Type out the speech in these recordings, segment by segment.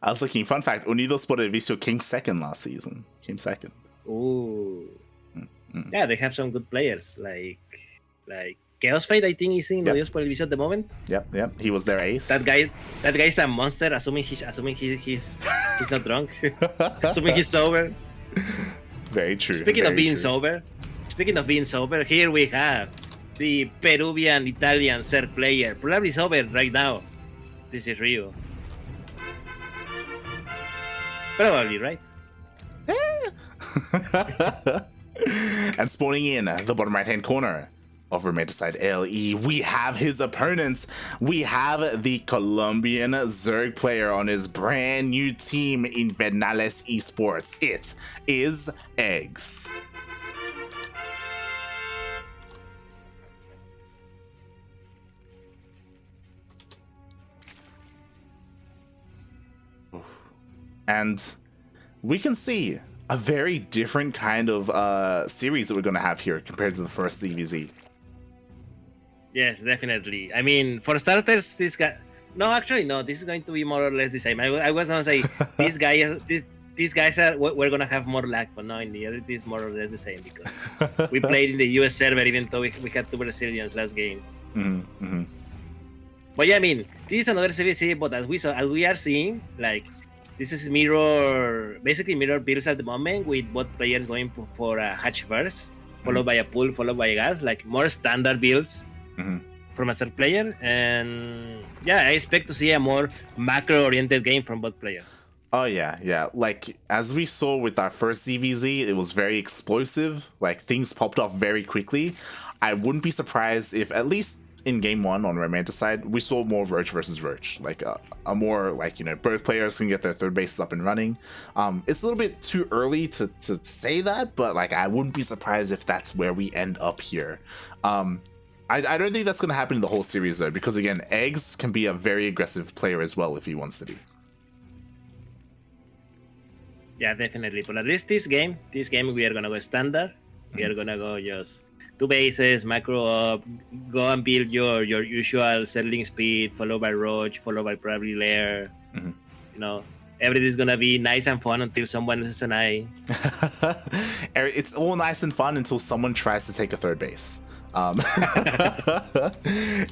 I was looking. Fun fact: Unidos por el Vicio came second last season. Came second. Ooh. Yeah, they have some good players like Chaos Fate. I think is in Unidos por el Vicio at the moment. Yep. He was their ace. That guy's a monster. Assuming he's not drunk. Assuming he's sober. Very true. Speaking of being sober, here we have the Peruvian Italian third player, probably sober right now. This is Ryu. Probably, right? And spawning in the bottom right-hand corner of Romanticide LE, we have his opponents. We have the Colombian Zerg player on his brand new team, Invernales Esports. It is eGGz. And we can see a very different kind of series that we're going to have here compared to the first ZvZ. Yes, definitely. I mean, for starters, this guy... No, actually, no. This is going to be more or less the same. I was going to say, these guys are... We're going to have more lag, but no, in the reality, it's more or less the same because we played in the US server, even though we had 2 Brazilians last game. But yeah, I mean, this is another ZvZ, but as we are seeing, like, this is basically mirror builds at the moment, with both players going for a hatch first, followed by a pull, followed by a gas, like more standard builds from a third player. And yeah, I expect to see a more macro-oriented game from both players. Oh yeah. Like, as we saw with our first ZvZ, it was very explosive. Like, things popped off very quickly. I wouldn't be surprised if, at least in game 1 on Romanticide, we saw more Roach versus Roach, like a more, like, you know, both players can get their third bases up and running. It's a little bit too early to say that, but like, I wouldn't be surprised if that's where we end up here. I don't think that's going to happen in the whole series though, because again, eGGz can be a very aggressive player as well if he wants to be. Yeah, definitely. But at least this game we are gonna go standard. We are gonna go just 2 bases, macro up, go and build your usual settling speed, followed by Roach, followed by probably Lair. You know, everything's gonna be nice and fun until someone loses an eye. It's all nice and fun until someone tries to take a third base. And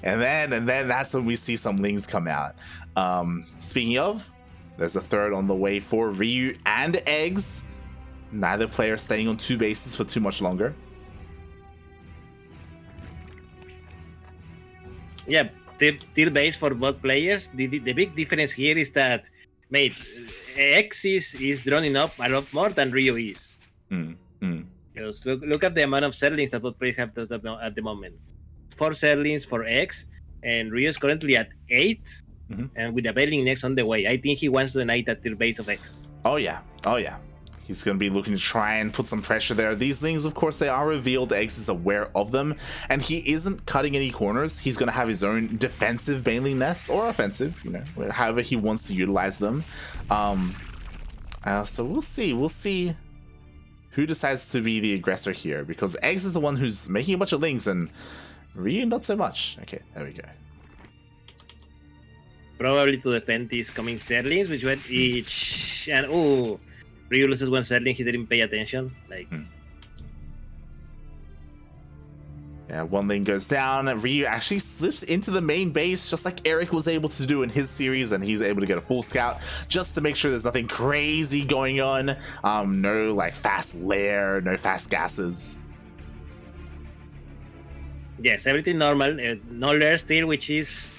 then that's when we see some Lings come out. Speaking of, there's a third on the way for Ryu and eGGz. Neither player staying on 2 bases for too much longer. Yeah, tier base for both players. The big difference here is that, mate, eGGz is droning up a lot more than Ryu is. Just look at the amount of settlings that both players have at the moment. 4 settlings for eGGz, and Ryu is currently at 8, and with a Belling next on the way. I think he wants to deny that tier base of eGGz. Oh yeah. He's going to be looking to try and put some pressure there. These things, of course, they are revealed. eGGz is aware of them, and he isn't cutting any corners. He's going to have his own defensive Baneling Nest, or offensive, you know, however he wants to utilize them. So we'll see who decides to be the aggressor here, because eGGz is the one who's making a bunch of Lings, and Ryu not so much. Okay, there we go. Probably to defend these coming Zerlings, which went each, and oh, Ryu loses 1 Zerling, he didn't pay attention. Like, yeah, 1 lane goes down. Ryu actually slips into the main base, just like Eric was able to do in his series, and he's able to get a full scout just to make sure there's nothing crazy going on. No like fast lair, no fast gases. Yes, everything normal. No lair still, which is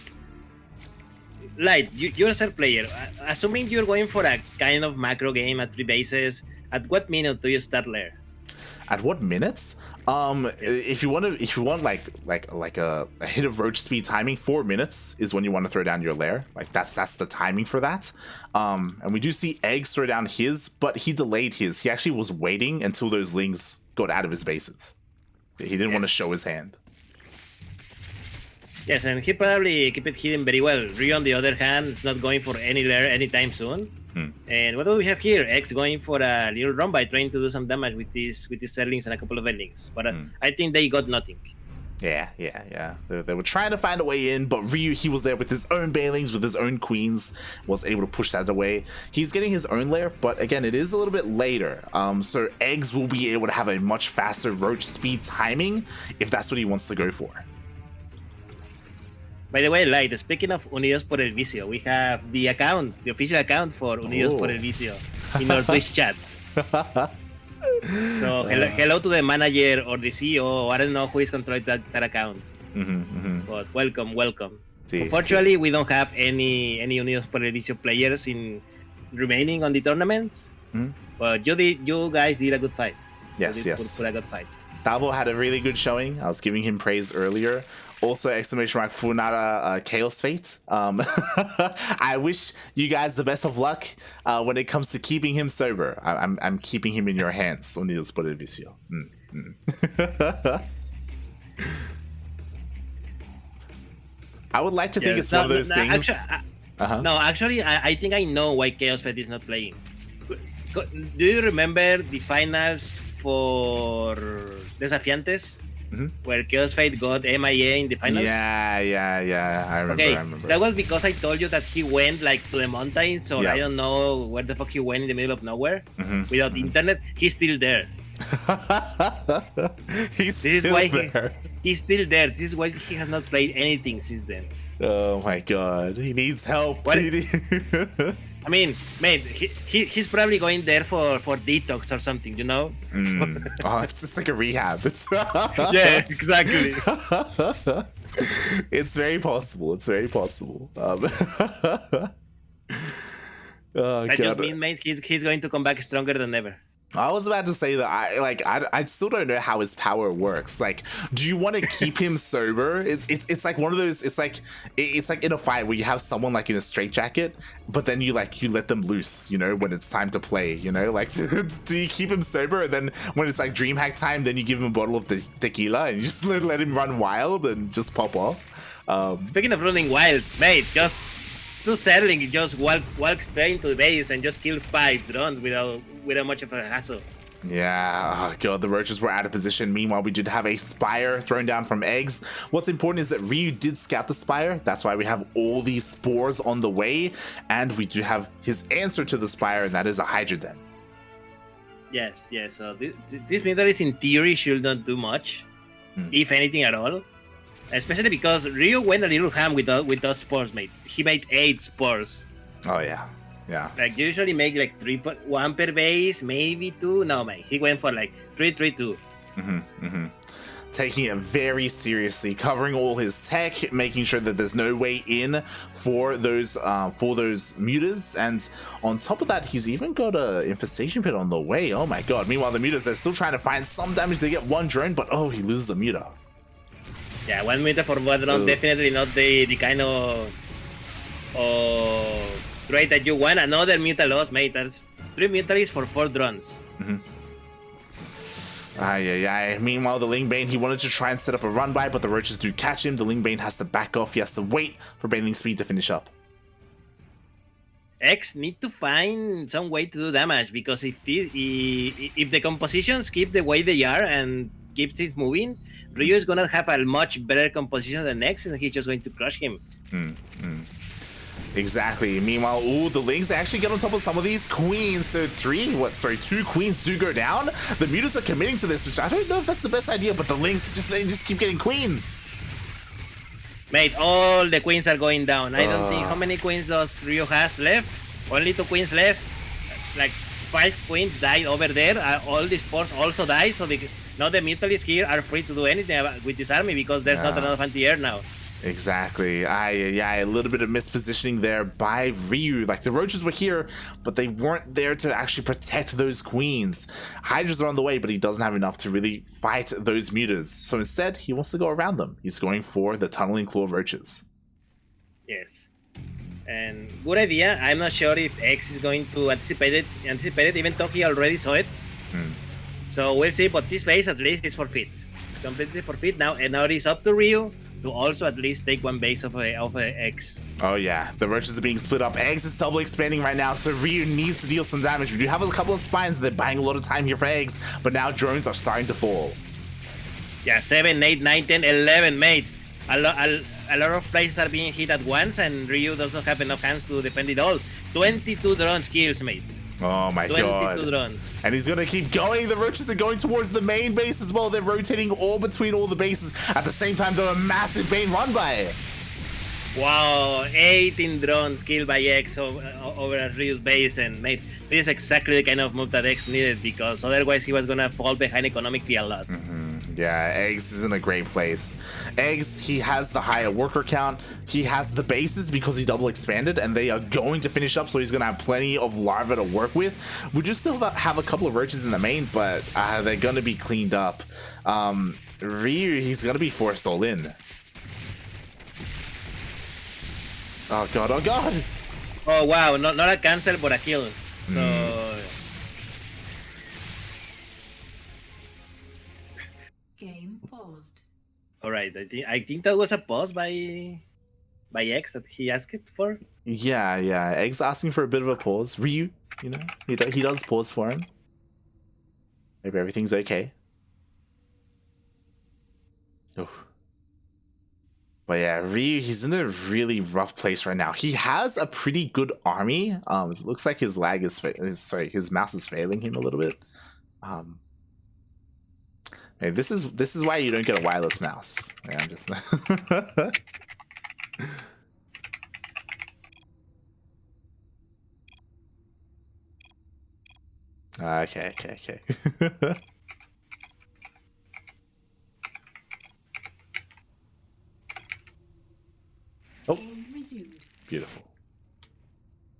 like you're a third player. Assuming you're going for a kind of macro game at 3 bases, at what minute do you start lair? At what minutes? If you want like a hit of Roach speed timing, 4 minutes is when you want to throw down your lair. Like that's the timing for that. And we do see eGGz throw down his, but he delayed his. He actually was waiting until those Lings got out of his bases. He didn't want to show his hand. Yes, and he probably keep it hidden very well. Ryu, on the other hand, is not going for any lair anytime soon. And what do we have here? eGGz going for a little run by trying to do some damage with these Zerlings and a couple of endings. But I think they got nothing. Yeah. They were trying to find a way in, but Ryu, he was there with his own banelings, with his own queens, was able to push that away. He's getting his own lair, but again, it is a little bit later. So eGGz will be able to have a much faster roach speed timing if that's what he wants to go for. By the way, Light, speaking of Unidos por el Vicio, we have the official account for Unidos por el Vicio in our Twitch chat. So hello to the manager or the CEO, I don't know who is controlling that account. But welcome. Unfortunately, we don't have any Unidos por el Vicio players remaining on the tournament. But you guys did a good fight. Yes. Put a good fight. Davo had a really good showing. I was giving him praise earlier. Also, exclamation mark Funara Chaos Fate. I wish you guys the best of luck when it comes to keeping him sober. I'm keeping him in your hands. Unidos por el Vicio. I would like to think it's one of those things. No, actually, I think I know why Chaos Fate is not playing. Do you remember the finals for Desafiantes? Where Chaos Fate got MIA in the finals? Yeah. I remember. That was because I told you that he went like to the mountains, or I don't know where the fuck he went in the middle of nowhere without internet. He's still there. He's still there. He's still there. This is why he has not played anything since then. Oh my god, he needs help. I mean, mate, he's probably going there for detox or something, you know? Oh, it's like a rehab. Yeah, exactly. It's very possible. I just mean, mate, he's going to come back stronger than ever. I was about to say that I still don't know how his power works. Like, do you want to keep him sober? It's like one of those. It's like in a fight where you have someone like in a straitjacket, but then you let them loose. You know, when it's time to play. You know, like do you keep him sober, and then when it's like DreamHack time, then you give him a bottle of tequila and you just let him run wild and just pop off. Speaking of running wild, mate, just too settling. You just walk straight into the base and just kill 5 drones without much of a hassle. Yeah, oh god, the roaches were out of position. Meanwhile, we did have a spire thrown down from eGGz. What's important is that Ryu did scout the spire. That's why we have all these spores on the way, and we do have his answer to the spire, and that is a Hydra Den. Yes. So this Metalis in theory should not do much, if anything at all. Especially because Ryu went a little ham with those spores, mate. He made 8 spores. Oh yeah. Like usually make like 1 per base, maybe 2. No, man, he went for like 3, 2. Taking it very seriously, covering all his tech, making sure that there's no way in for those mutas, and on top of that, he's even got a infestation pit on the way. Oh my god! Meanwhile, the mutas, they're still trying to find some damage. They get 1 drone, but he loses the muta. Yeah, 1 muta for 1 drone, definitely not the kind of trade that you want. Another muta loss, mate. That's 3 mutalis for 4 drones. Meanwhile, the Lingbane, he wanted to try and set up a run by, but the roaches do catch him. The Lingbane has to back off. He has to wait for Baneling Speed to finish up. eGGz need to find some way to do damage, because if the compositions keep the way they are and keeps it moving, Ryu is gonna have a much better composition than eGGz, and he's just going to crush him. Exactly. Meanwhile, the Lings actually get on top of some of these queens. So 2 queens do go down. The mutas are committing to this, which I don't know if that's the best idea, but the Lings just keep getting queens. Mate, all the queens are going down. I don't think, how many queens does Ryu has left? Only 2 queens left. Like 5 queens died over there. All the spores also died, so now the mutalists here are free to do anything with this army, because there's not enough anti-air now. Exactly. A little bit of mispositioning there by Ryu. Like, the roaches were here, but they weren't there to actually protect those queens. Hydras are on the way, but he doesn't have enough to really fight those mutas. So instead, he wants to go around them. He's going for the tunneling claw roaches. Yes. And good idea. I'm not sure if eGGz is going to anticipate it, even though he already saw it. So we'll see, but this base at least is forfeit. Completely forfeit now, and now it is up to Ryu to also at least take 1 base of eGGz. Oh yeah, the roaches are being split up. eGGz is double expanding right now, so Ryu needs to deal some damage. We do have a couple of spines, they're buying a lot of time here for eGGz, but now drones are starting to fall. Yeah, 7, 8, 9, 10, 11, mate. A lot of players are being hit at once, and Ryu does not have enough hands to defend it all. 22 drones kills, mate. Oh my 22 god. drones. And he's gonna keep going. The roaches are going towards the main base as well. They're rotating all between all the bases. At the same time, they're a massive Bane run by. Wow, 18 drones killed by X over at Ryu's base, and mate, this is exactly the kind of move that X needed, because otherwise he was gonna fall behind economically a lot. Yeah, eGGz is in a great place. eGGz, he has the higher worker count. He has the bases because he double expanded, and they are going to finish up, so he's gonna have plenty of larvae to work with. We just still have a couple of roaches in the main, but they're gonna be cleaned up. Ryu, he's gonna be forced all in. Oh god, oh god! Oh wow, not a cancel, but a kill. So... Game paused. Alright, I think that was a pause by X that he asked for. Yeah, eGGz asking for a bit of a pause. Ryu, you know, he does pause for him. Maybe everything's okay. Oh. But yeah, Ryu, he's in a really rough place right now. He has a pretty good army. It looks like his lag is his mouse is failing him a little bit. Hey, this is why you don't get a wireless mouse. Yeah, I'm just okay. Oh, beautiful.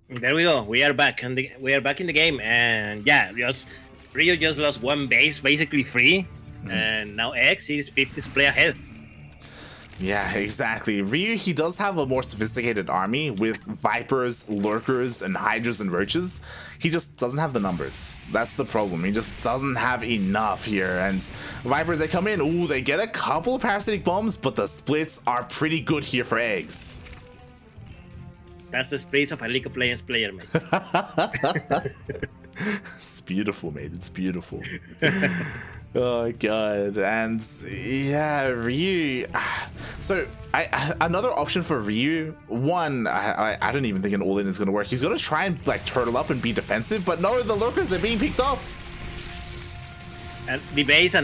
There we go. We are back, and we are back in the game, and yeah, Ryu just lost one base, basically free, and now X is 50 supply ahead. Yeah, exactly. Ryu, he does have a more sophisticated army with Vipers, Lurkers, and Hydras and Roaches. He just doesn't have the numbers. That's the problem. He just doesn't have enough here. And Vipers, they come in. Ooh, they get a couple of Parasitic Bombs, but the splits are pretty good here for eGGz. That's the splits of a League of Legends player, mate. It's beautiful, mate. It's beautiful. Oh god. And yeah, Ryu. So another option for Ryu, one, I don't even think an all-in is gonna work. He's gonna try and like turtle up and be defensive, but no, the Lurkers are being picked off. And the base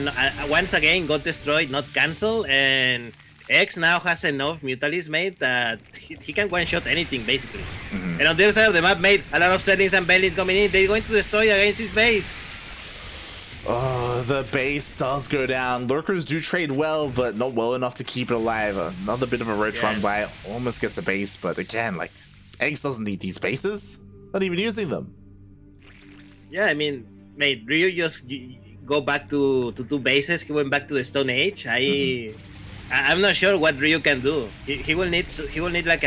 once again got destroyed, not cancelled, and X now has enough Mutalisk, mate, that he can one-shot anything, basically. And on the other side of the map, mate, a lot of settings and bellies coming in. They're going to destroy against his base. Oh, the base does go down. Lurkers do trade well, but not well enough to keep it alive. Another bit of a roach run by, almost gets a base, but again, like, eGGz doesn't need these bases. Not even using them. Yeah, I mean, mate, Ryu just go back to 2 bases. He went back to the Stone Age. I'm not sure what Ryu can do. He will need like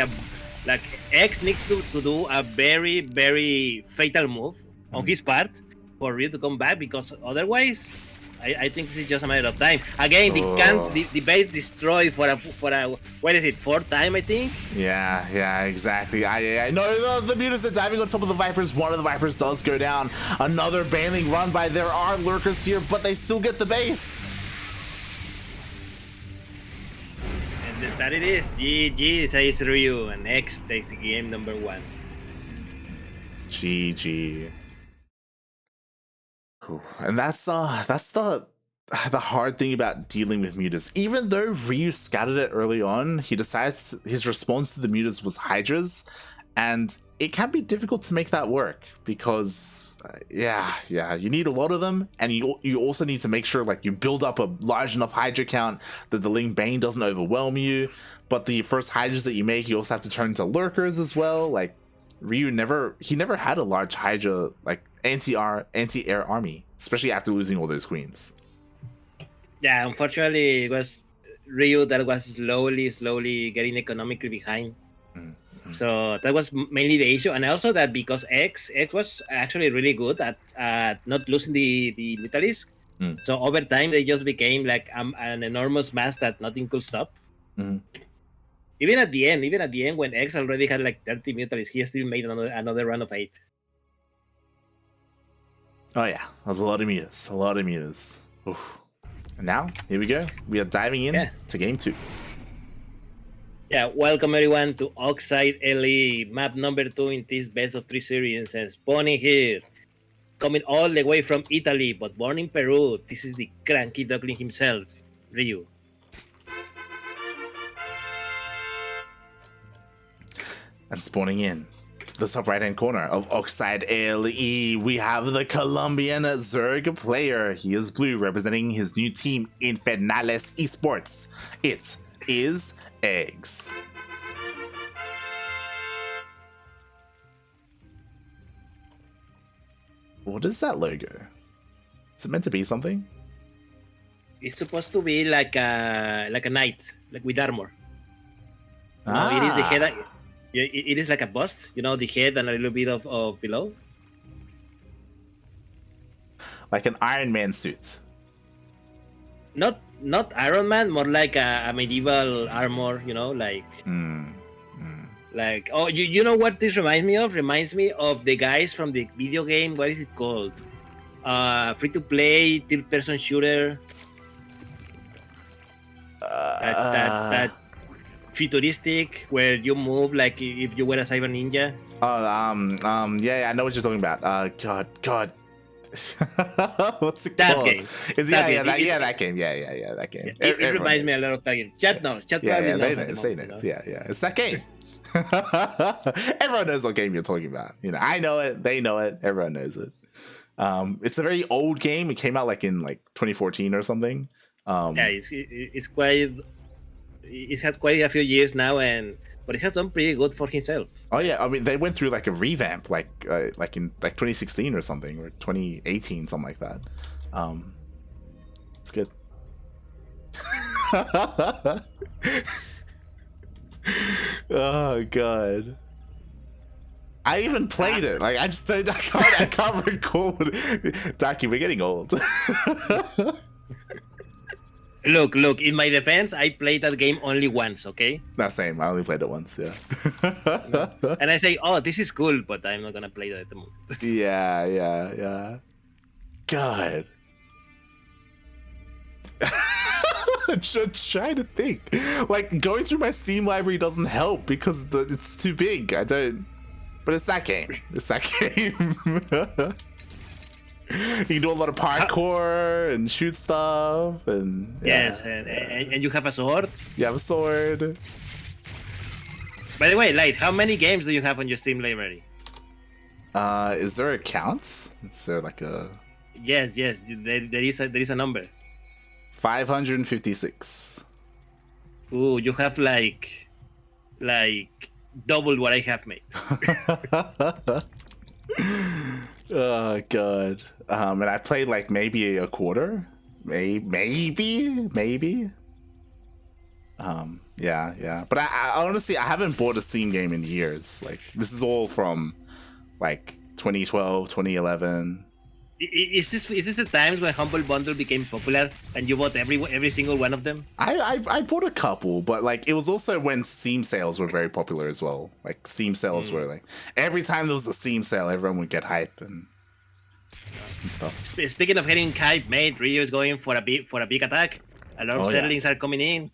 X needs to do a very, very fatal move on his part for Ryu to come back, because otherwise I think this is just a matter of time. Again, the base destroyed for a what is it, 4th time, I think? Yeah, exactly. I know the mutants are diving on top of the Vipers. One of the Vipers does go down. Another baneling run by. There are Lurkers here, but they still get the base. And that it is. GG says Ryu, and X takes the game number 1. GG. And that's the hard thing about dealing with mutas. Even though Ryu scattered it early on, he decides his response to the mutas was Hydras, and it can be difficult to make that work because you need a lot of them, and you also need to make sure like you build up a large enough Hydra count that the Ling Bane doesn't overwhelm you. But the first Hydras that you make, you also have to turn into Lurkers as well. Like Ryu never had a large Hydra like anti-air army, especially after losing all those queens. Yeah, unfortunately, it was Ryu that was slowly getting economically behind. So that was mainly the issue, and also that because X was actually really good at not losing the Mutalisk. So over time they just became like an enormous mass that nothing could stop. Even at the end when X already had like 30 Mutalisk, he still made another run of 8. Oh yeah, that was a lot of mutas. Oof. And now, here we go. We are diving in to game 2. Yeah, welcome everyone to Oxide LE, map number 2 in this best of 3 series. And spawning here, coming all the way from Italy, but born in Peru. This is the CranKy Duckling himself, Ryu. And spawning in the top right hand corner of Oxide LE, we have the Colombian Zerg player. He is blue, representing his new team Infernales Esports. It is eGGz. What is that logo? Is it meant to be something? It's supposed to be like a knight, like with armor. No, it is the head. It is like a bust, you know, the head and a little bit of below. Like an Iron Man suit. Not Iron Man, more like a medieval armor, you know, like like you know what this reminds me of? Reminds me of the guys from the video game. What is it called? Free to play third person shooter. That futuristic where you move like if you were a cyber ninja. Yeah, I know what you're talking about. God. What's it that called? Game. It's that game. That game. Yeah, that game. It reminds me a lot of that game. Chat knows. Chat probably knows. They know. Yeah. It's that game. Everyone knows what game you're talking about. You know, I know it. They know it. Everyone knows it. It's a very old game. It came out like in 2014 or something. It's quite. It has quite a few years now, but it has done pretty good for himself. Oh yeah, I mean they went through like a revamp, like in 2016 or something, or 2018, something like that. It's good. Oh god. I even played it. Like I can't recall. Ducky, we're getting old. Look, in my defense, I played that game only once, okay? Not same. I only played it once, yeah. And I say, oh, this is cool, but I'm not gonna play that at the moment. Yeah. God. I'm trying to think. Like, going through my Steam library doesn't help because it's too big. I don't... But it's that game. You can do a lot of parkour and shoot stuff and yes, and you have a sword. You have a sword. By the way, Light, how many games do you have on your Steam library? Is there a count? Is there like a? Yes. There is a number. 556. Ooh, you have like double what I have made. Oh god. And I played like maybe a quarter, maybe. Yeah. But I honestly I haven't bought a Steam game in years. Like this is all from like 2012, 2011. Is this the times when Humble Bundle became popular and you bought every single one of them? I bought a couple, but like it was also when Steam sales were very popular as well. Like Steam sales were like every time there was a Steam sale, everyone would get hype and stuff. Speaking of getting hype, mate, Ryu is going for a big attack. A lot of settlings are coming in.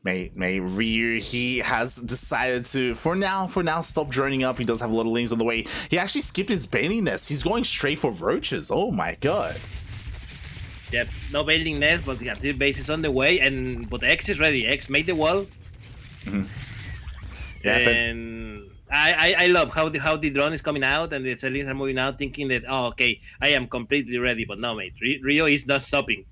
Mate, Ryu, he has decided to, for now, stop droning up. He does have a lot of lings on the way. He actually skipped his bailing nest. He's going straight for roaches. Oh my god. Yep, no bailing nest, but the active base is on the way, but X is ready. X made the wall. Yeah, and I love how the drone is coming out and the settlings are moving out, thinking that, oh, okay, I am completely ready. But no, mate, Rio is not stopping.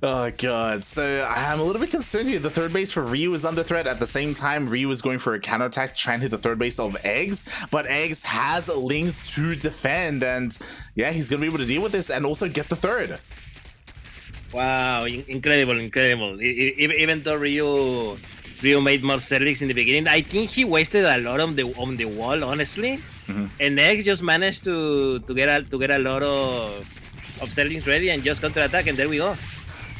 Oh god, so I'm a little bit concerned here. The third base for Ryu is under threat. At the same time, Ryu is going for a counterattack, trying to hit the third base of eGGz, but eGGz has lings to defend, and yeah, he's gonna be able to deal with this and also get the third. Wow, incredible. Even though Ryu made more settlings in the beginning, I think he wasted a lot on the wall, honestly. And eGGz just managed to get a lot of settlings ready and just counterattack, and there we go.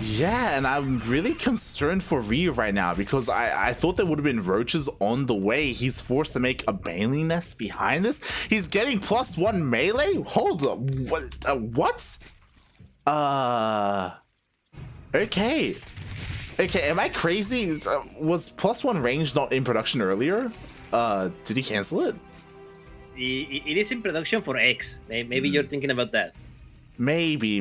Yeah, and I'm really concerned for Ryu right now because I thought there would have been roaches on the way. He's forced to make a bailing nest behind this. He's getting +1 melee? Hold up. What? Okay. Okay, am I crazy? Was +1 range not in production earlier? Did he cancel it? It is in production for X. Maybe you're thinking about that. Maybe.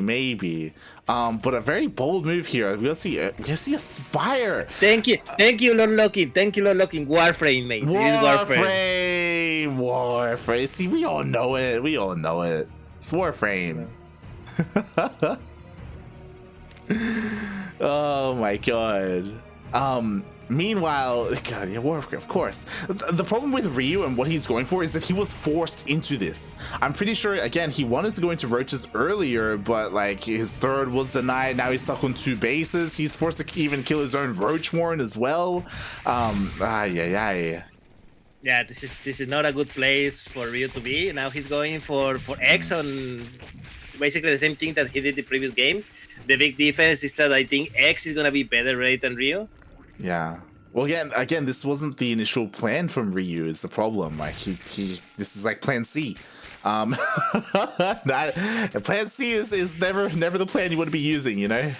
But a very bold move here. We'll see a Spire. Thank you, Lord Locking. Warframe, mate. Warframe. See, we all know it. It's Warframe. Oh my god. Meanwhile, God, yeah, Warframe, of course. The problem with Ryu and what he's going for is that he was forced into this. I'm pretty sure, again, he wanted to go into roaches earlier, but like his third was denied. Now he's stuck on 2 bases. He's forced to even kill his own roach warren as well. Yeah, this is not a good place for Ryu to be. Now he's going for X on basically the same thing that he did the previous game. The big difference is that I think X is gonna be better rate than Ryu. Yeah. Well, again, this wasn't the initial plan from Ryu. Is the problem? Like this is like Plan C. Plan C is never the plan you want to be using, you know.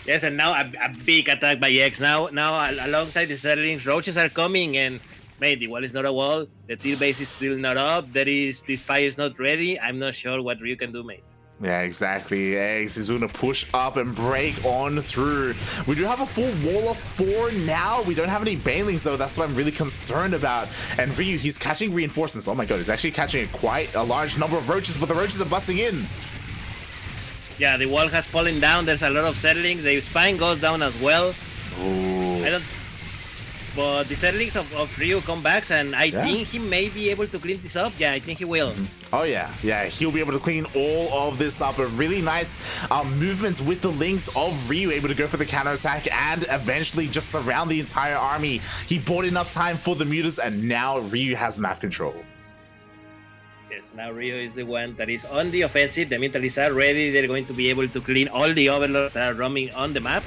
Yes, and now a big attack by X. Now alongside the Zerlings, roaches are coming, and mate, the wall is not a wall. The tier base is still not up. The spy is not ready. I'm not sure what Ryu can do, mate. Yeah, exactly. eGGz is going to push up and break on through. We do have a full wall of 4 now. We don't have any banelings, though. That's what I'm really concerned about. And Ryu, he's catching reinforcements. Oh my god, he's actually catching quite a large number of roaches, but the roaches are busting in. Yeah, the wall has fallen down. There's a lot of Zerlings. The spine goes down as well. Ooh. But the Zerlings of Ryu come back, and I think he may be able to clean this up. Yeah, I think he will. Oh yeah, he'll be able to clean all of this up. A really nice movements with the links of Ryu, able to go for the counterattack and eventually just surround the entire army. He bought enough time for the mutas, and now Ryu has map control. Yes, now Ryu is the one that is on the offensive. The Mentalists are ready. They're going to be able to clean all the overlords that are roaming on the map.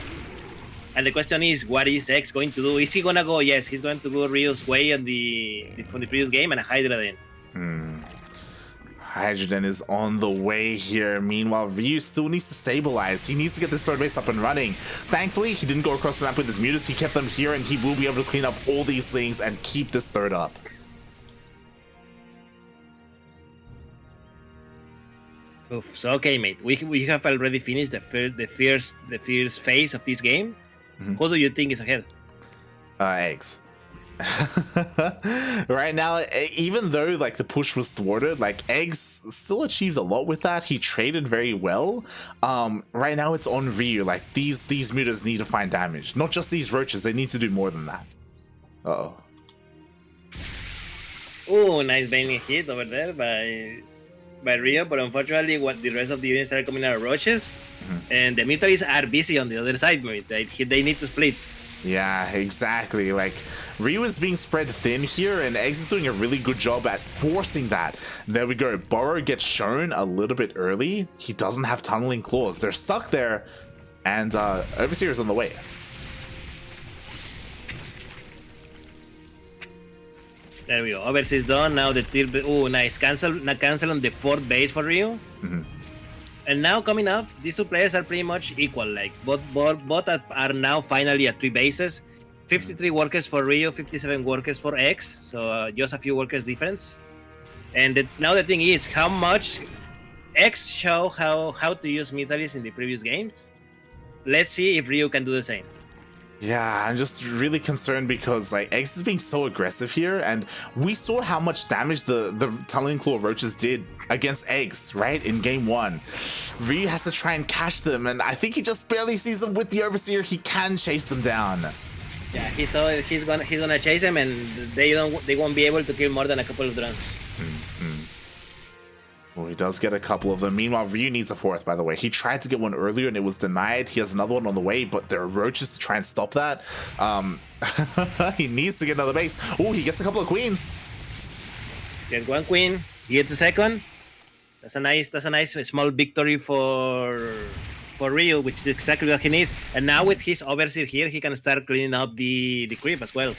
And the question is, what is X going to do? Is he gonna go? Yes, he's going to go Ryu's way from the previous game and a Hydra then. Hydra then is on the way here. Meanwhile, Ryu still needs to stabilize. He needs to get this third base up and running. Thankfully, he didn't go across the map with his mutas. He kept them here, and he will be able to clean up all these things and keep this third up. Oof. So okay, mate, we have already finished the first phase of this game. Who do you think is ahead? eGGz. Right now, even though like the push was thwarted, like eGGz still achieved a lot with that. He traded very well. Right now it's on Ryu. Like these mutas need to find damage, not just these roaches. They need to do more than that. Oh, Nice baiting hit over there by Ryu, but unfortunately what the rest of the units are coming out of roaches, and the militaries are busy on the other side, mate. They need to split. Yeah, exactly. Like Ryu is being spread thin here, and eGGz is doing a really good job at forcing that. There we go. Burrow gets shown a little bit early. He doesn't have tunneling claws. They're stuck there, and Overseer is on the way. There we go. Overseer is done. Now the tier. Oh, nice. Cancel on the 4th base for Ryu. And now coming up, these two players are pretty much equal. Like both are now finally at 3 bases. 53 workers for Ryu, 57 workers for eGGz. So just a few workers difference. And now the thing is, how much eGGz show how to use militaries in the previous games. Let's see if Ryu can do the same. Yeah, I'm just really concerned because like eGGz is being so aggressive here, and we saw how much damage the Tunneling Claw Roaches did against eGGz, right, in game 1. Ryu has to try and catch them, and I think he just barely sees them with the Overseer. He can chase them down. Yeah, he's gonna chase them, and they won't be able to kill more than a couple of drones. Well, he does get a couple of them. Meanwhile, Ryu needs a 4th, by the way. He tried to get one earlier and it was denied. He has another one on the way, but there are roaches to try and stop that. He needs to get another base. Oh, he gets a couple of queens. Get one queen. He gets a 2nd. That's a nice small victory for Ryu, which is exactly what he needs. And now with his Overseer here, he can start cleaning up the creep as well.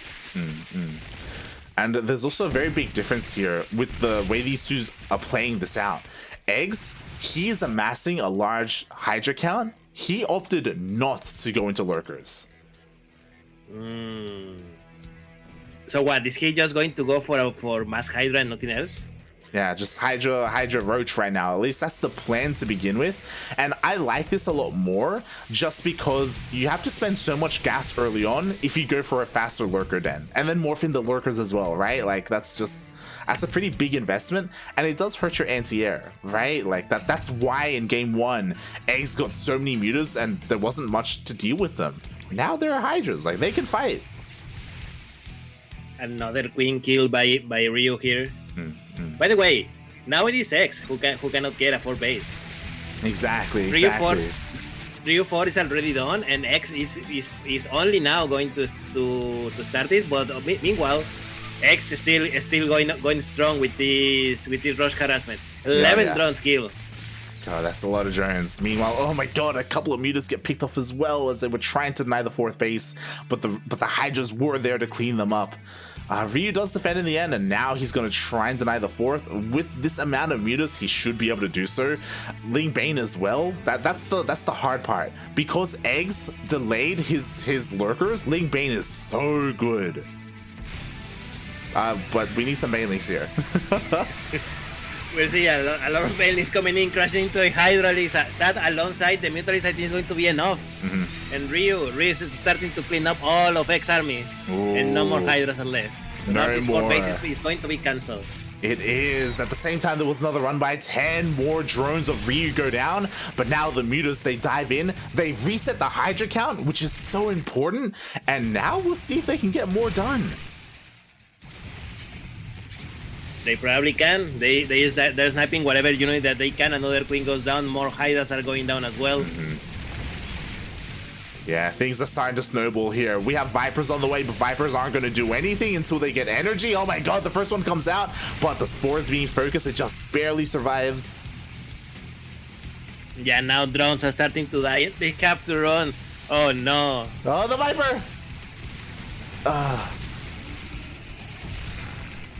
And there's also a very big difference here with the way these two are playing this out. eGGz, he is amassing a large Hydra count. He opted not to go into lurkers. So what, is he just going to go for mass Hydra and nothing else? Yeah, just Hydra Roach right now. At least that's the plan to begin with. And I like this a lot more just because you have to spend so much gas early on if you go for a faster lurker den. And then morph into lurkers as well, right? Like that's a pretty big investment, and it does hurt your anti-air, right? Like that's why in game 1, eGGz got so many mutas and there wasn't much to deal with them. Now there are Hydras, like they can fight. Another queen killed by Ryu here. By the way, now it is X who cannot get a 4 base. Exactly. Ryu 4 is already done, and X is only now going to start it. But meanwhile, X is still going strong with this rush harassment. 11 drones kill. God, that's a lot of drones. Meanwhile, oh my god, a couple of mutas get picked off as well as they were trying to deny the 4th base, but the Hydras were there to clean them up. Ryu does defend in the end, and now he's going to try and deny the 4th. With this amount of mutas, he should be able to do so. Ling Bane as well. That's the hard part. Because eGGz delayed his lurkers, Ling Bane is so good. But we need some Banelings here. We'll see a lot of Banelings coming in, crashing into a Hydra. That alongside the Mutalist, I think is going to be enough. And Ryu is starting to clean up all of X Army. Ooh. And no more Hydras are left. So no more. 4 bases is going to be cancelled. It is. At the same time, there was another run by 10 more drones of Ryu go down, but now the mutas, they dive in, they reset the Hydra count, which is so important, and now we'll see if they can get more done. They probably can. They're sniping whatever unit that they can. Another queen goes down. More Hydras are going down as well. Yeah, things are starting to snowball here. We have Vipers on the way, but Vipers aren't going to do anything until they get energy. Oh my god, the first one comes out, but the Spores being focused, it just barely survives. Yeah, now drones are starting to die. They have to run. Oh no. Oh, the Viper!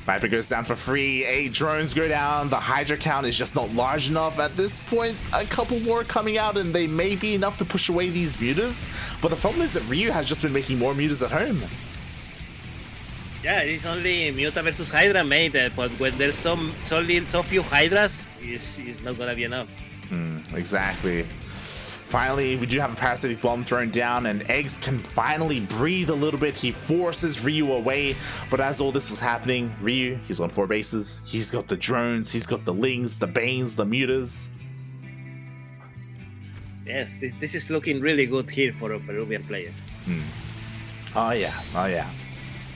Viper goes down for free, 8 drones go down, the Hydra count is just not large enough at this point. A couple more coming out and they may be enough to push away these mutas, but the problem is that Ryu has just been making more mutas at home. Yeah, it's only Muta versus Hydra made, but when there's so few Hydras, it's not gonna be enough. Exactly. Finally, we do have a parasitic bomb thrown down, and eGGz can finally breathe a little bit. He forces Ryu away, but as all this was happening, Ryu, he's on 4 bases. He's got the drones, he's got the Lings, the Banes, the mutas. Yes, this is looking really good here for a Peruvian player. Oh yeah.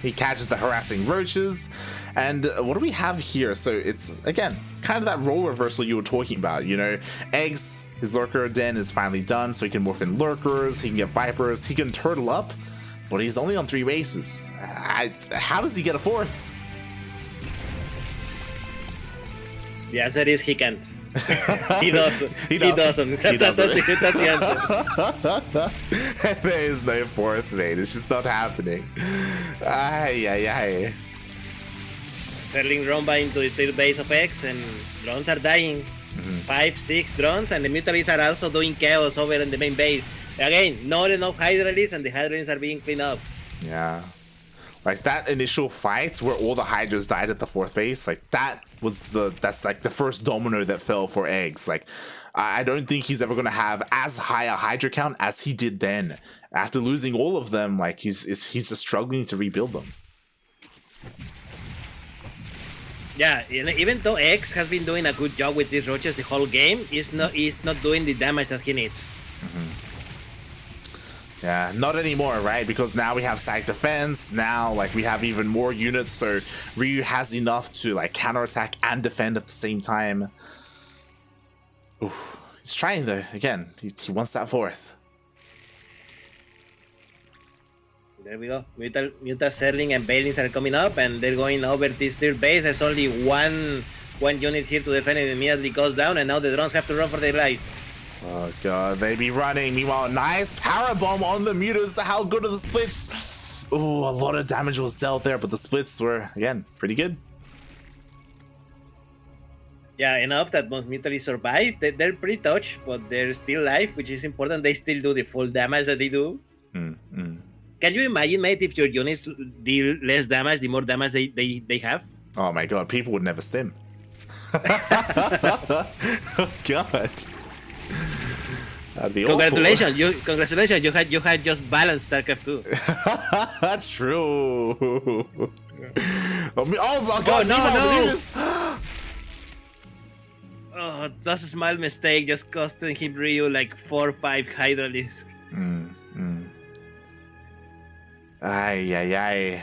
He catches the harassing roaches, and what do we have here? So it's, again, kind of that role reversal you were talking about, you know? eGGz, his lurker den is finally done, so he can morph in lurkers, he can get vipers, he can turtle up, but he's only on 3 bases. How does he get a 4th? The answer is he can't. He doesn't. He doesn't. That's the answer. There is no 4th, mate. It's just not happening. Ay. Sterling run by into the third base of eGGz, and drones are dying. 5, 6 drones, and the Mutalists are also doing chaos over in the main base. Again, not enough Hydralists, and the Hydralists are being cleaned up. Yeah. Like that initial fight where all the Hydras died at the 4th base, like that's like the first domino that fell for eGGz. Like, I don't think he's ever gonna have as high a Hydra count as he did then. After losing all of them, like he's just struggling to rebuild them. Yeah, even though eGGz has been doing a good job with these roaches the whole game, he's not doing the damage that he needs. Yeah, not anymore, right? Because now we have static defense, now like we have even more units, so Ryu has enough to like counterattack and defend at the same time. Ooh, he's trying though, again, he wants that 4th. There we go. Muta, Serling, and Bailings are coming up, and they're going over this third base. There's only one unit here to defend it, immediately goes down, and now the drones have to run for their life. Oh god, they be running. Meanwhile, nice power bomb on the mutas. How good are the splits? Oh, a lot of damage was dealt there, but the splits were, again, pretty good. Yeah, enough that most Mutalies survive. They're pretty touched, but they're still alive, which is important. They still do the full damage that they do. Can you imagine, mate, if your units deal less damage, the more damage they have? Oh my god, people would never stim. Oh god. That'd be Congratulations, awful. you had just balanced StarCraft 2. That's true. Oh my god, no. Oh, that's a small mistake, just costing him Ryu like 4 or 5 Hydralisks. Ay.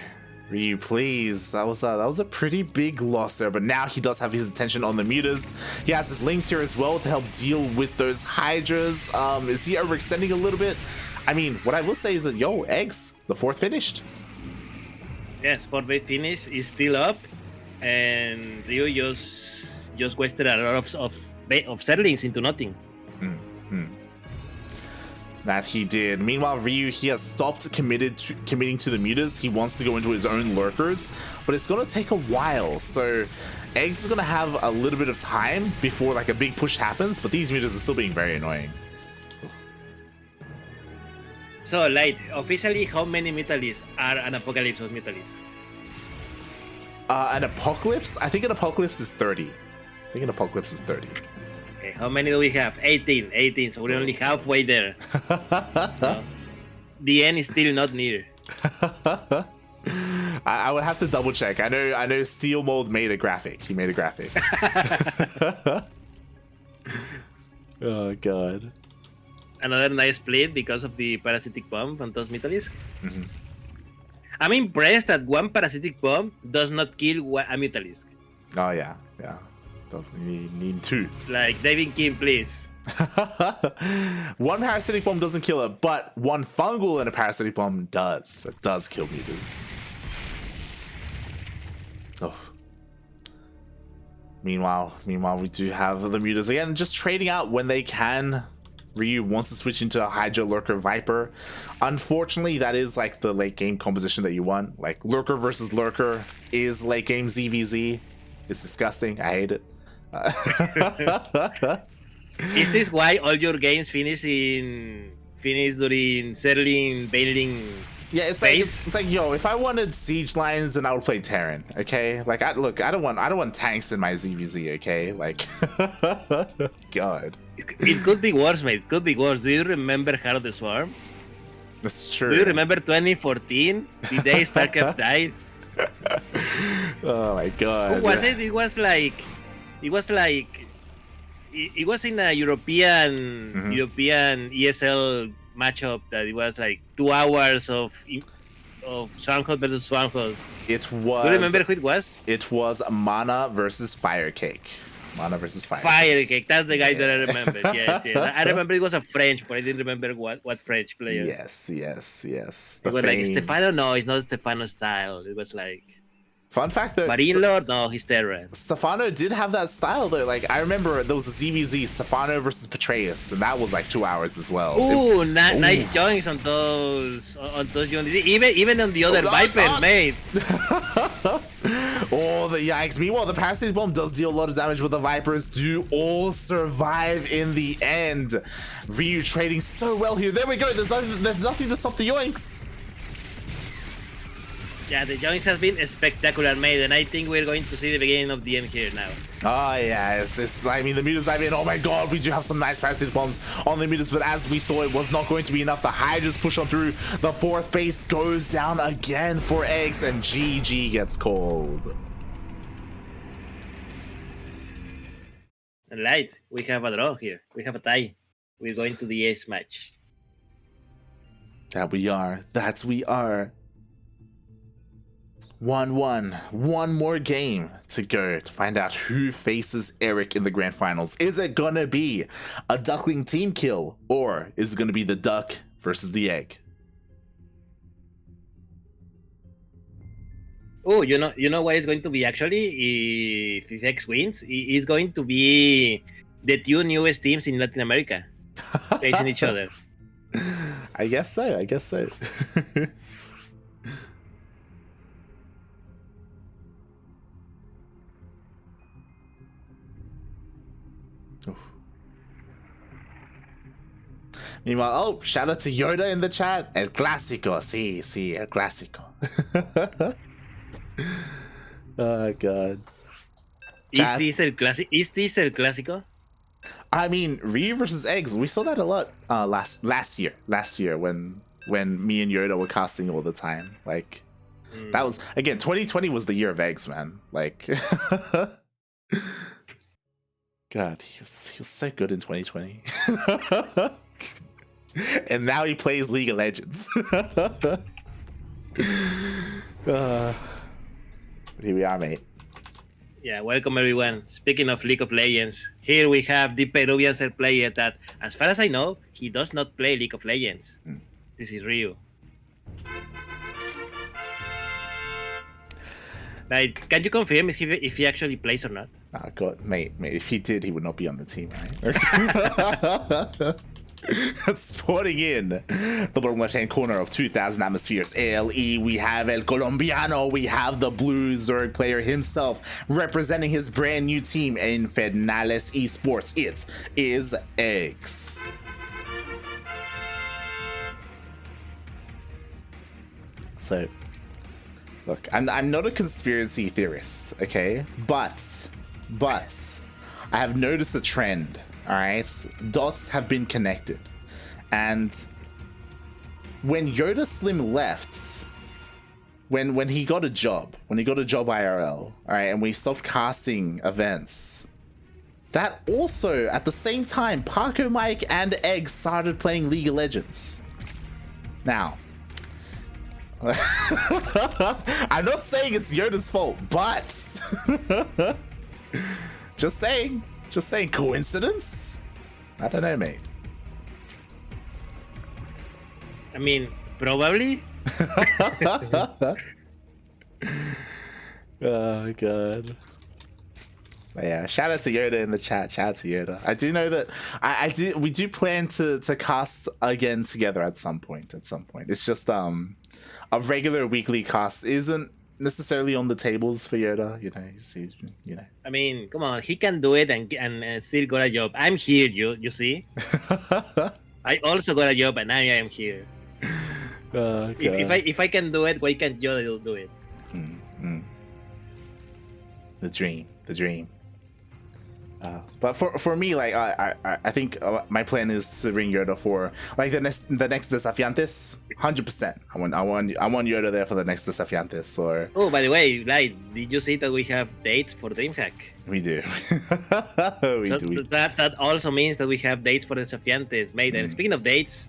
Ryu, please. That was a pretty big loss there, but now he does have his attention on the mutas. He has his links here as well to help deal with those Hydras. Is he overextending a little bit? I mean, what I will say is that, yo, eggs, the 4th finished. Yes, 4th finish is still up, and Ryu just wasted a lot of settlings into nothing. That he did. Meanwhile, Ryu, he has stopped committing to the mutas. He wants to go into his own lurkers, but it's gonna take a while. So Eggs is gonna have a little bit of time before like a big push happens, but these mutas are still being very annoying. So, Light, officially, how many Mutalies are an apocalypse of Mutalies? An apocalypse? I think an apocalypse is 30. Okay, how many do we have? 18. So we're only halfway there. So, the end is still not near. I would have to double check. I know Steel Mold made a graphic. He made a graphic. Oh god. Another nice split because of the parasitic bomb on those Mutalisk. I'm impressed that one parasitic bomb does not kill a Mutalisk. Oh yeah. Doesn't need 2. Like, David King, please. One parasitic bomb doesn't kill it, but one fungal and a parasitic bomb does. It does kill mutas. Oh. Meanwhile, we do have the mutas again, just trading out when they can. Ryu wants to switch into a Hydra, Lurker, Viper. Unfortunately, that is like the late game composition that you want. Like, Lurker versus Lurker is late game ZvZ. It's disgusting. I hate it. Is this why all your games finish during settling, bailing? Yeah, it's like yo, if I wanted siege lines, then I would play Terran. Okay, like I don't want tanks in my ZvZ. Okay, like God. It could be worse, mate. It could be worse. Do you remember Heart of the Swarm? That's true. Do you remember 2014, the day StarCraft died? Oh my god. Who was it? It was in a European ESL matchup that it was like 2 hours of Stronghold versus Stronghold. It was. Do you remember who it was? It was Mana versus Firecake. Firecake. That's the guy that I remember. Yes. I remember it was a French, but I didn't remember what French player. Yes. It was like Stefano. No, it's not Stefano style. It was like. Fun fact though, Marine Lord? No, he's Terran. Stefano did have that style though. Like, I remember there was a ZvZ, Stefano versus Petraeus, and that was like 2 hours as well. Ooh, nice joints on those units. Even on the other Vipers, mate. Oh, the yikes. Meanwhile, the Parasitic Bomb does deal a lot of damage, but the Vipers do all survive in the end. Ryu trading so well here. There we go. There's nothing to stop the yoinks. Yeah, the joints has been spectacular, mate, and I think we're going to see the beginning of the end here now. Oh yeah, I mean, the mutas dive in. Oh my god, we do have some nice parasitic bombs on the mutas, but as we saw, it was not going to be enough. The Hydras push on through. The 4th base goes down again for Eggs, and GG gets called. And Light, we have a draw here. We have a tie. We're going to the ace match. That we are. We are. 1-1. One more game to go to find out who faces Eric in the grand finals. Is it gonna be a Duckling team kill, or is it gonna be the Duck versus the Egg? Oh, you know what it's going to be actually? If X wins, it's going to be the 2 newest teams in Latin America facing each other. I guess so. Meanwhile, oh, shout out to Yoda in the chat. El clásico, sí, el clásico. Oh god. Is this el clásico? I mean, Ryu versus Eggs, we saw that a lot last year when me and Yoda were casting all the time. Like that was, again, 2020 was the year of Eggs, man. Like God, he was so good in 2020. And now he plays League of Legends. Here we are, mate. Yeah, welcome everyone. Speaking of League of Legends, here we have the Peruvian set player that, as far as I know, he does not play League of Legends. This is Ryu. Like, can you confirm if he actually plays or not? Oh god, mate, if he did, he would not be on the team, right? Sporting in the bottom left-hand corner of 2000 Atmospheres LE, we have El Colombiano, we have the blue Zerg player himself representing his brand new team in Fernales Esports. It is Eggs. So, look, I'm not a conspiracy theorist, okay? But I have noticed a trend. All right, dots have been connected, and when Yoda Slim left, when he got a job IRL, all right, and we stopped casting events, that also at the same time Paco Mike and Egg started playing League of Legends. Now, I'm not saying it's Yoda's fault, but just saying, coincidence? I don't know, mate. I mean, probably. Oh god. But yeah, shout out to Yoda in the chat. Shout out to Yoda. I do know that we do plan to cast again together at some point. It's just a regular weekly cast isn't necessarily on the tables for Yoda, you know. He's you know. I mean, come on, he can do it and still got a job. I'm here, you see. I also got a job and I am here. If I can do it, why can't Yoda do it? The dream. But for me, like I think my plan is to bring Yoda for like the next Desafiantes. 100%. I want Yoda there for the next Desafiantes. Or oh, by the way, like, did you see that we have dates for DreamHack? We do. That also means that we have dates for Desafiantes, mate. And speaking of dates,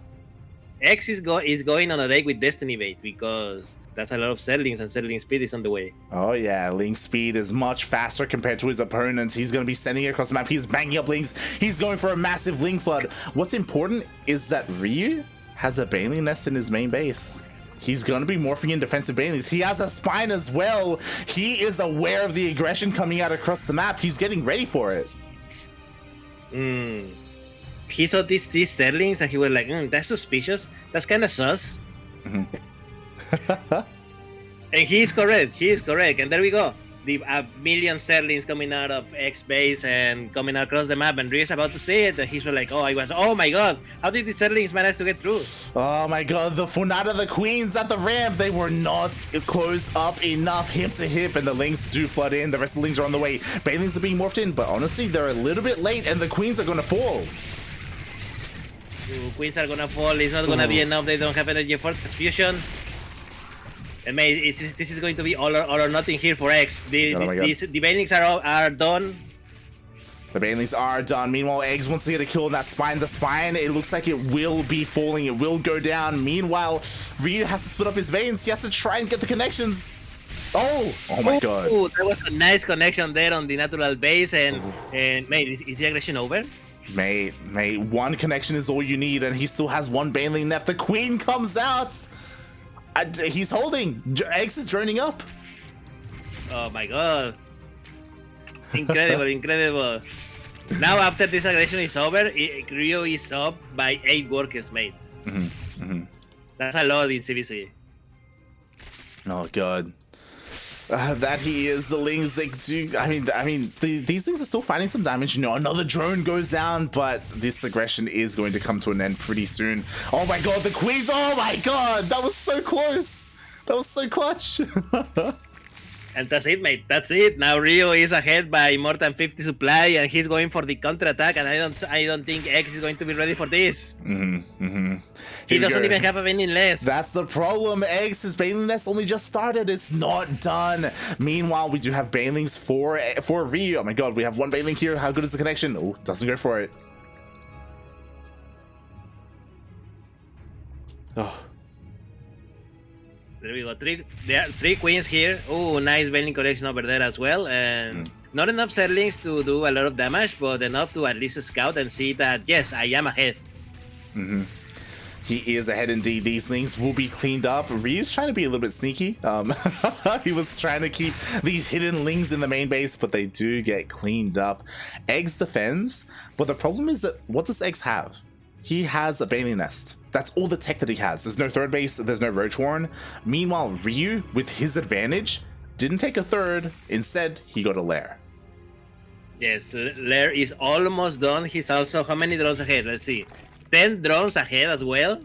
X is going on a date with Destiny Bait because that's a lot of settlings, and settling speed is on the way. Oh yeah, Link speed is much faster compared to his opponents. He's going to be sending it across the map. He's banging up Links. He's going for a massive Link flood. What's important is that Ryu has a Baneling nest in his main base. He's going to be morphing in defensive Banelings. He has a spine as well. He is aware of the aggression coming out across the map. He's getting ready for it. He saw these settlings and he was like, that's suspicious. That's kind of sus. And he is correct. And there we go. A million settlings coming out of X base and coming across the map, and Ryu's about to see it, and he's like, oh my god, how did the settlings manage to get through? Oh my god, the Funada, the Queens at the ramp, they were not closed up enough hip to hip, and the Lings do flood in. The rest of the Lings are on the way. Banelings are being morphed in, but honestly, they're a little bit late, and the Queens are going to fall. Queens are going to fall. It's not going to be enough. They don't have energy for fusion. And mate, this is going to be all or nothing here for X. The Banelings are done. The Banelings are done. Meanwhile, Eggs wants to get a kill on that spine. The spine, it looks like it will be falling. It will go down. Meanwhile, Ryu has to split up his veins. He has to try and get the connections. Oh my god. That was a nice connection there on the natural base. And mate, is the aggression over? Mate, one connection is all you need, and he still has one Baneling left. The Queen comes out. He's holding. Eggs is droning up. Oh my god. Incredible. Now after this aggression is over, Ryu is up by 8 workers, mate. That's a lot in ZvZ. Oh god. That he is. The Lings, they do. These things are still finding some damage. You know, another drone goes down, but this aggression is going to come to an end pretty soon. Oh my god, the Queens! Oh my god, that was so close. That was so clutch. And that's it, mate. That's it. Now Rio is ahead by more than 50 supply, and he's going for the counter-attack. And I don't think X is going to be ready for this. He doesn't even have a Bailing Nest. That's the problem. X, his Bailing Nest only just started. It's not done. Meanwhile, we do have Bailings for Ryu. Oh my god, we have one Bailing here. How good is the connection? Oh, doesn't go for it. Oh. There we go. There are 3 queens here. Oh, nice Bailing collection over there as well. And not enough Zerlings to do a lot of damage, but enough to at least scout and see that, yes, I am ahead. He is ahead indeed. These things will be cleaned up. Ryu's trying to be a little bit sneaky. He was trying to keep these hidden Lings in the main base, but they do get cleaned up. eGGz defends, but the problem is that what does eGGz have? He has a Bailing Nest. That's all the tech that he has. There's no third base, there's no Roach Warren. Meanwhile, Ryu, with his advantage, didn't take a third. Instead, he got a lair. Yes, lair is almost done. He's also, how many drones ahead? Let's see. 10 drones ahead as well.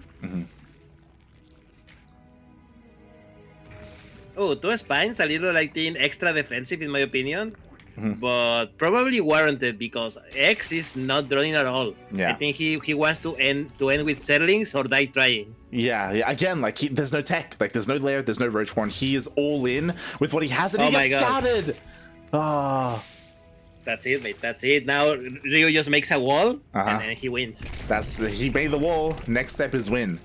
Oh, 2 spines, a little, I think, extra defensive in my opinion. But probably warranted because X is not droning at all. Yeah. I think he wants to end with Zerlings or die trying. Yeah, again, like there's no tech, like there's no lair, there's no Roach Horn. He is all in with what he has, and he gets scouted. Ah. That's it, mate. That's it. Now Ryu just makes a wall, and then he wins. He made the wall. Next step is win.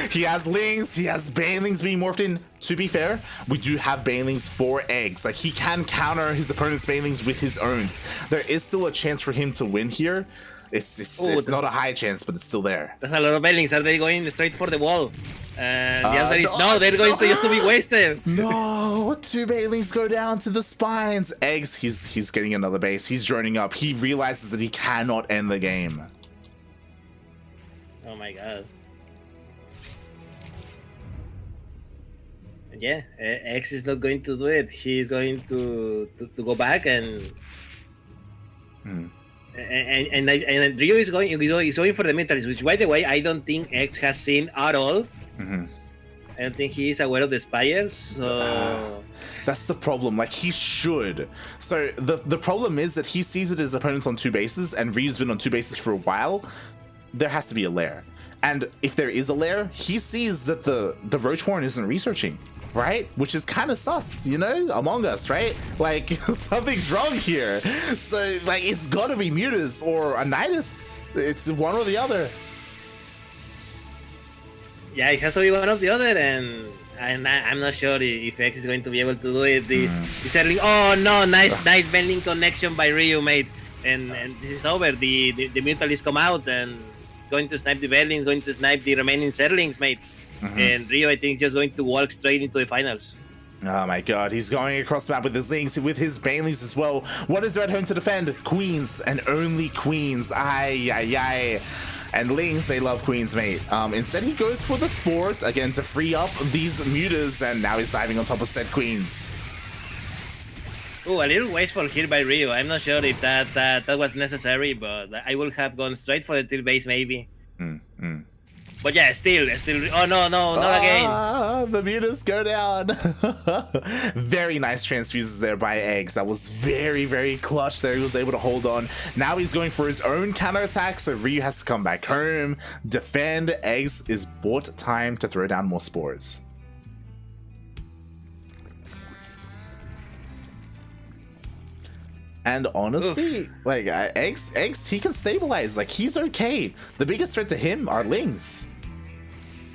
He has Lings. He has Bailings being morphed in. To be fair, we do have Bailings for eGGz. Like he can counter his opponent's Bailings with his owns. There is still a chance for him to win here. It's not a high chance, but it's still there. There's a lot of Bailings. Are they going straight for the wall? And the answer is no, they're going to just to be wasted. No, 2 Bailings go down to the spines. eGGz, he's getting another base. He's droning up. He realizes that he cannot end the game. Oh my god. Yeah, X is not going to do it. He's going to go back and Ryu is going for the militaries, which by the way I don't think X has seen at all. I don't think he is aware of the spires, so that's the problem. Like he should. So the problem is that he sees that his opponent's on 2 bases and Ryu's been on 2 bases for a while. There has to be a lair, and if there is a lair, he sees that the Roach Horn isn't researching, right? Which is kind of sus, you know, Among Us, right? Like something's wrong here. So like it's gotta be Mutas or a Nidus. It's one or the other. Yeah, it has to be one of the other, and I'm not sure if X is going to be able to do it. Oh no, nice bending connection by Ryu, mate. And this is over. The Mutalists come out and going to snipe the Bailings, going to snipe the remaining Zerlings, mate. And Ryu, I think, is just going to walk straight into the finals. Oh my god, he's going across the map with his Lings, with his Bailings as well. What is there at home to defend? Queens, and only Queens. Ay. And Lings, they love Queens, mate. Instead, he goes for the Sport, again, to free up these Mutas, and now he's diving on top of said Queens. Oh, a little wasteful here by Ryu. I'm not sure if that was necessary, but I would have gone straight for the tier base, maybe. But yeah, still. Oh no, not again. The Mutas go down. Very nice transfuses there by eGGz. That was very, very clutch there. He was able to hold on. Now he's going for his own counterattack, so Ryu has to come back home, defend. eGGz is bought time to throw down more spores. And honestly, like eGGz, he can stabilize. Like he's okay. The biggest threat to him are Lings.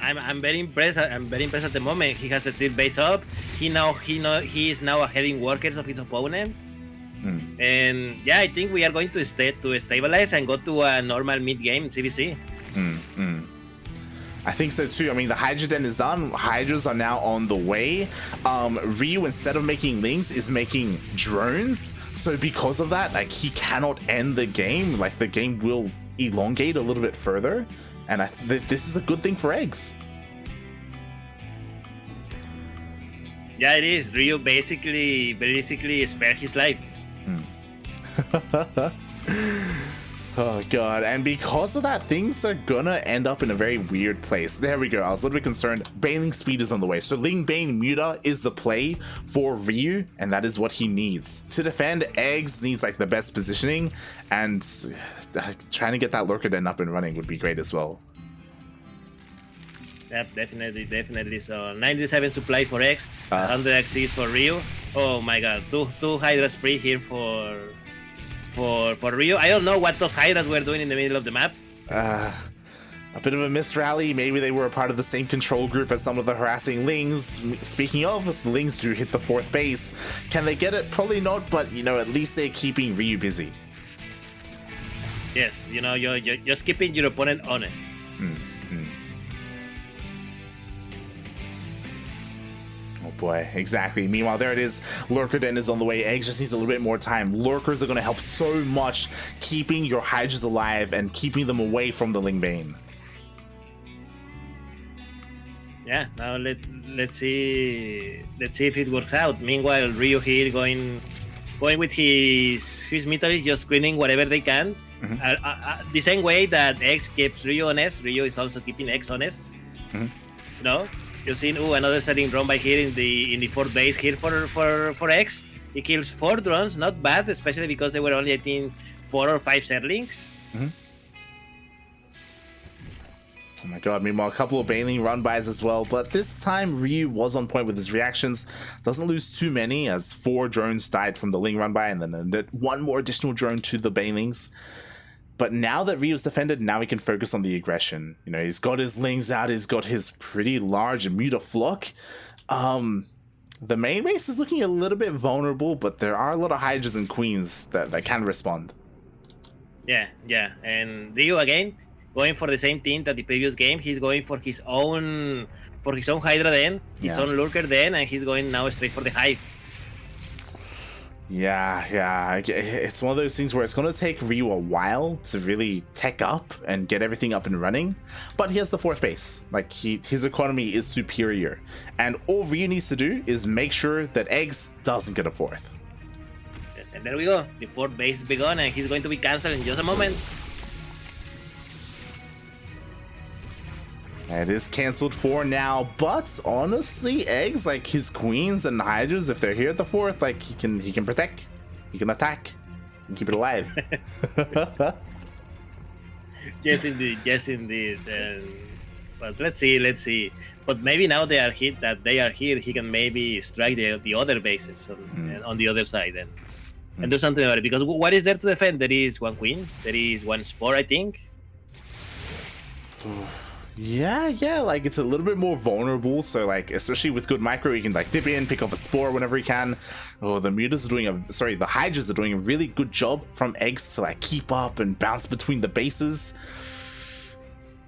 I'm very impressed. I'm very impressed at the moment. He has the tier base up. He is now ahead in workers of his opponent. And yeah, I think we are going to stabilize and go to a normal mid game ZvZ. I think so too. I mean, the Hydra Den is done. Hydras are now on the way. Ryu, instead of making Lings, is making drones. So because of that, like he cannot end the game. Like the game will elongate a little bit further. And this is a good thing for eGGz. Yeah, it is. Ryu basically spared his life. Oh god, and because of that, things are gonna end up in a very weird place. There we go, I was a little bit concerned. Baneling speed is on the way, so Ling Bane Muta is the play for Ryu, and that is what he needs. To defend, eGGz needs like the best positioning, and trying to get that Lurker Den up and running would be great as well. Yep, definitely. So 97 supply for X, 100 XCs for Ryu. Oh my god, two Hydras free here for Ryu. I don't know what those Hydras were doing in the middle of the map. A bit of a misrally. Maybe they were a part of the same control group as some of the harassing Lings. Speaking of, the Lings do hit the 4th base. Can they get it? Probably not, but you know, at least they're keeping Ryu busy. Yes, you know, you're just keeping your opponent honest. Oh boy, exactly. Meanwhile, there it is. Lurker Den is on the way. eGGz just needs a little bit more time. Lurkers are going to help so much keeping your Hydras alive and keeping them away from the Ling Bane. Yeah, now let's see if it works out. Meanwhile, Ryu here going with his military, just screening whatever they can. The same way that eGGz keeps Ryu honest, Ryu is also keeping eGGz honest. No? You've seen another setting drone by here in the 4th base here for eGGz. He kills 4 drones, not bad, especially because they were only, I think, 4 or 5 Zerlings. Oh my god, meanwhile, a couple of Baneling run-bys as well, but this time Ryu was on point with his reactions. Doesn't lose too many, as 4 drones died from the Ling run-by, and then 1 more additional drone to the Banelings. But now that Ryu's defended, now he can focus on the aggression. You know, he's got his Lings out, he's got his pretty large Muta flock. The main race is looking a little bit vulnerable, but there are a lot of Hydras and Queens that can respond. Yeah, and Ryu again, going for the same thing that the previous game. He's going for his own Hydra Den, his own Lurker Den, and he's going now straight for the Hive. Yeah, it's one of those things where it's going to take Ryu a while to really tech up and get everything up and running, but he has the 4th base. Like, his economy is superior, and all Ryu needs to do is make sure that eGGz doesn't get a 4th. Yes, and there we go, the 4th base is begun, and he's going to be cancelled in just a moment. It is cancelled for now, but honestly, eGGz, like his Queens and Hydras, if they're here at the 4th, like he can protect, he can attack, he can keep it alive. Yes, indeed. But let's see. But maybe now they are here, he can maybe strike the other bases on the other side and do something about it. Because what is there to defend? There is 1 Queen, there is 1 Spore, I think. Yeah, like it's a little bit more vulnerable, so like especially with good micro, you can like dip in, pick off a Spore whenever you can. Oh, the Hydras are doing a really good job from eGGz to like keep up and bounce between the bases.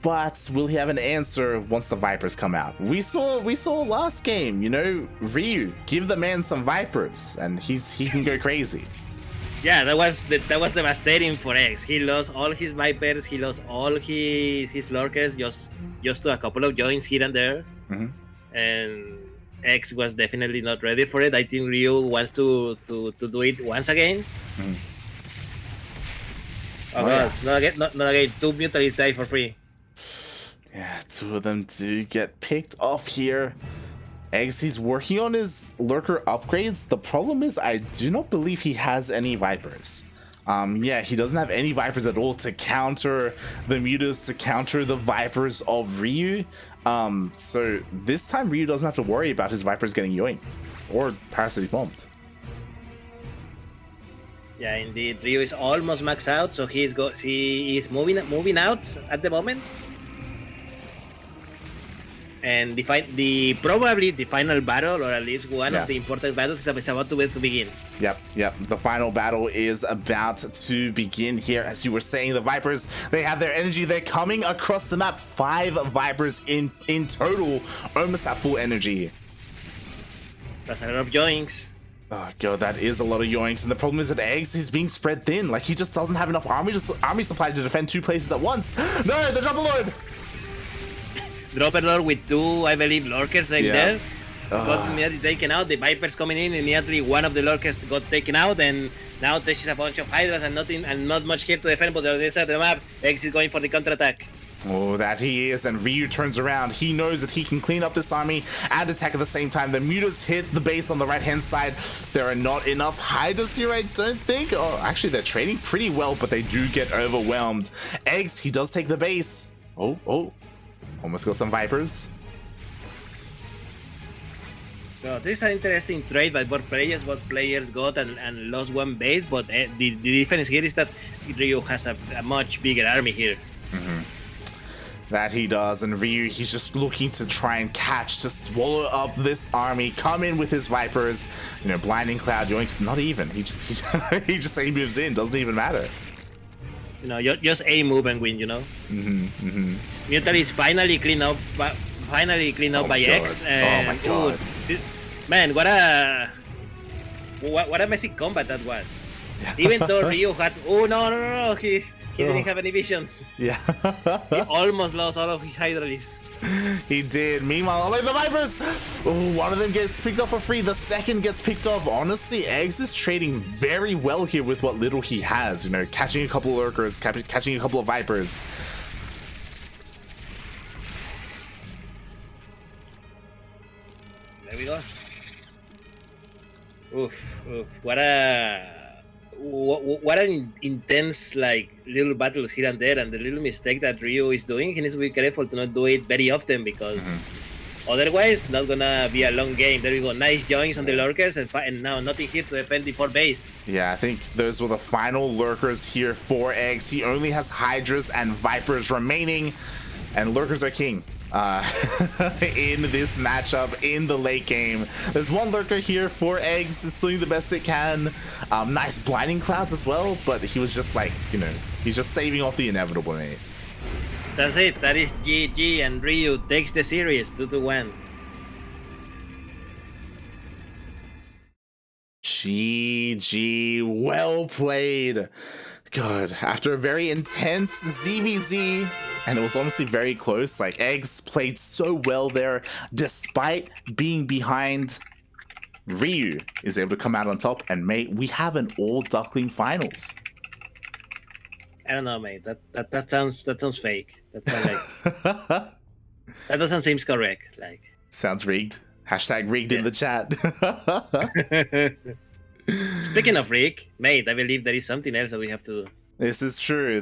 But will he have an answer once the Vipers come out? We saw last game, you know, Ryu, give the man some Vipers and he can go crazy. Yeah, that was devastating for eGGz. He lost all his Vipers, he lost all his Lurkers, just to a couple of joins here and there. And eGGz was definitely not ready for it. I think Ryu wants to do it once again. Not again. 2 mutants die for free. Yeah, 2 of them do get picked off here. eGGz, he's working on his Lurker upgrades. The problem is I do not believe he has any Vipers. Yeah, he doesn't have any Vipers at all to counter the Mutas, to counter the Vipers of Ryu. So this time Ryu doesn't have to worry about his Vipers getting yoinked or parasitic bombed. Yeah, indeed. Ryu is almost maxed out, so he is moving out at the moment. And probably the final battle, or at least one of the important battles, is about to begin. Yep. The final battle is about to begin here. As you were saying, the Vipers, they have their energy. They're coming across the map. 5 Vipers in total, almost at full energy. That's a lot of yoinks. Oh god, that is a lot of yoinks. And the problem is that eGGz is being spread thin. Like, he just doesn't have enough army supply to defend 2 places at once. No, the Double Lord! Dropper Lord with 2, I believe, Lurkers there. got immediately taken out. The Vipers coming in, immediately one of the Lurkers got taken out, and now there's just a bunch of Hydras and not much here to defend, but on the other side of the map, X is going for the counterattack. Oh, that he is, and Ryu turns around. He knows that he can clean up this army and attack at the same time. The mutas hit the base on the right-hand side. There are not enough Hydras here, I don't think. Oh, actually, they're trading pretty well, but they do get overwhelmed. Eggs, he does take the base. Oh, almost got some Vipers. So this is an interesting trade by both players. Both players got and lost one base, but the difference here is that Ryu has a much bigger army here. That he does, and Ryu, he's just looking to try and catch, to swallow up this army, come in with his Vipers, you know, Blinding Cloud, Yoinks, not even. He just A moves in, doesn't even matter. You know, just A move and win, you know? Mutal is finally cleaned up by X. And, oh my god. Man, what a messy combat that was. Even though Ryu had... Oh, no. He didn't have any visions. Yeah. He almost lost all of his Hydralis. He did. Meanwhile, the Vipers! Oh, one of them gets picked off for free. The second gets picked off. Honestly, Eggs is trading very well here with what little he has. You know, catching a couple of Lurkers, catching a couple of Vipers. There we go. Oof. What an intense little battles here and there, and the little mistake that Ryu is doing, he needs to be careful to not do it very often, because otherwise not gonna be a long game. There we go, nice joins on the Lurkers, and now nothing here to defend the 4th base. Yeah, I think those were the final Lurkers here for Eggs. He only has Hydras and Vipers remaining, and Lurkers are king. In this matchup in the late game. There's one Lurker here for Eggs. It's doing the best it can. Nice Blinding Clouds as well, but he was just he's just staving off the inevitable, mate. That's it. That is GG, and Ryu takes the series 2-1. GG, well played. Good. After a very intense ZvZ, and it was honestly very close. Eggs played so well there, despite being behind. Ryu is able to come out on top, and mate, we have an all Duckling finals. I don't know, mate. That sounds fake. That sounds that doesn't seem correct. Sounds rigged. Hashtag rigged in the chat. Speaking of rig, mate, I believe there is something else that we have to do. This is true.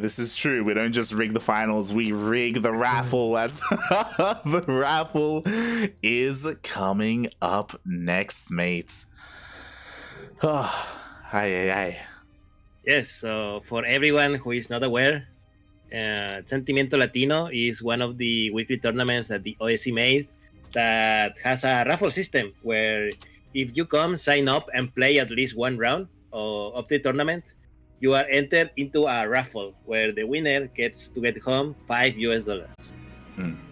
We don't just rig the finals, we rig the raffle, as the raffle is coming up next, mate. Oh, aye. Yes, so for everyone who is not aware, Sentimiento Latino is one of the weekly tournaments that the OSC made that has a raffle system where if you come, sign up, and play at least one round of the tournament, you are entered into a raffle where the winner gets to get home $5.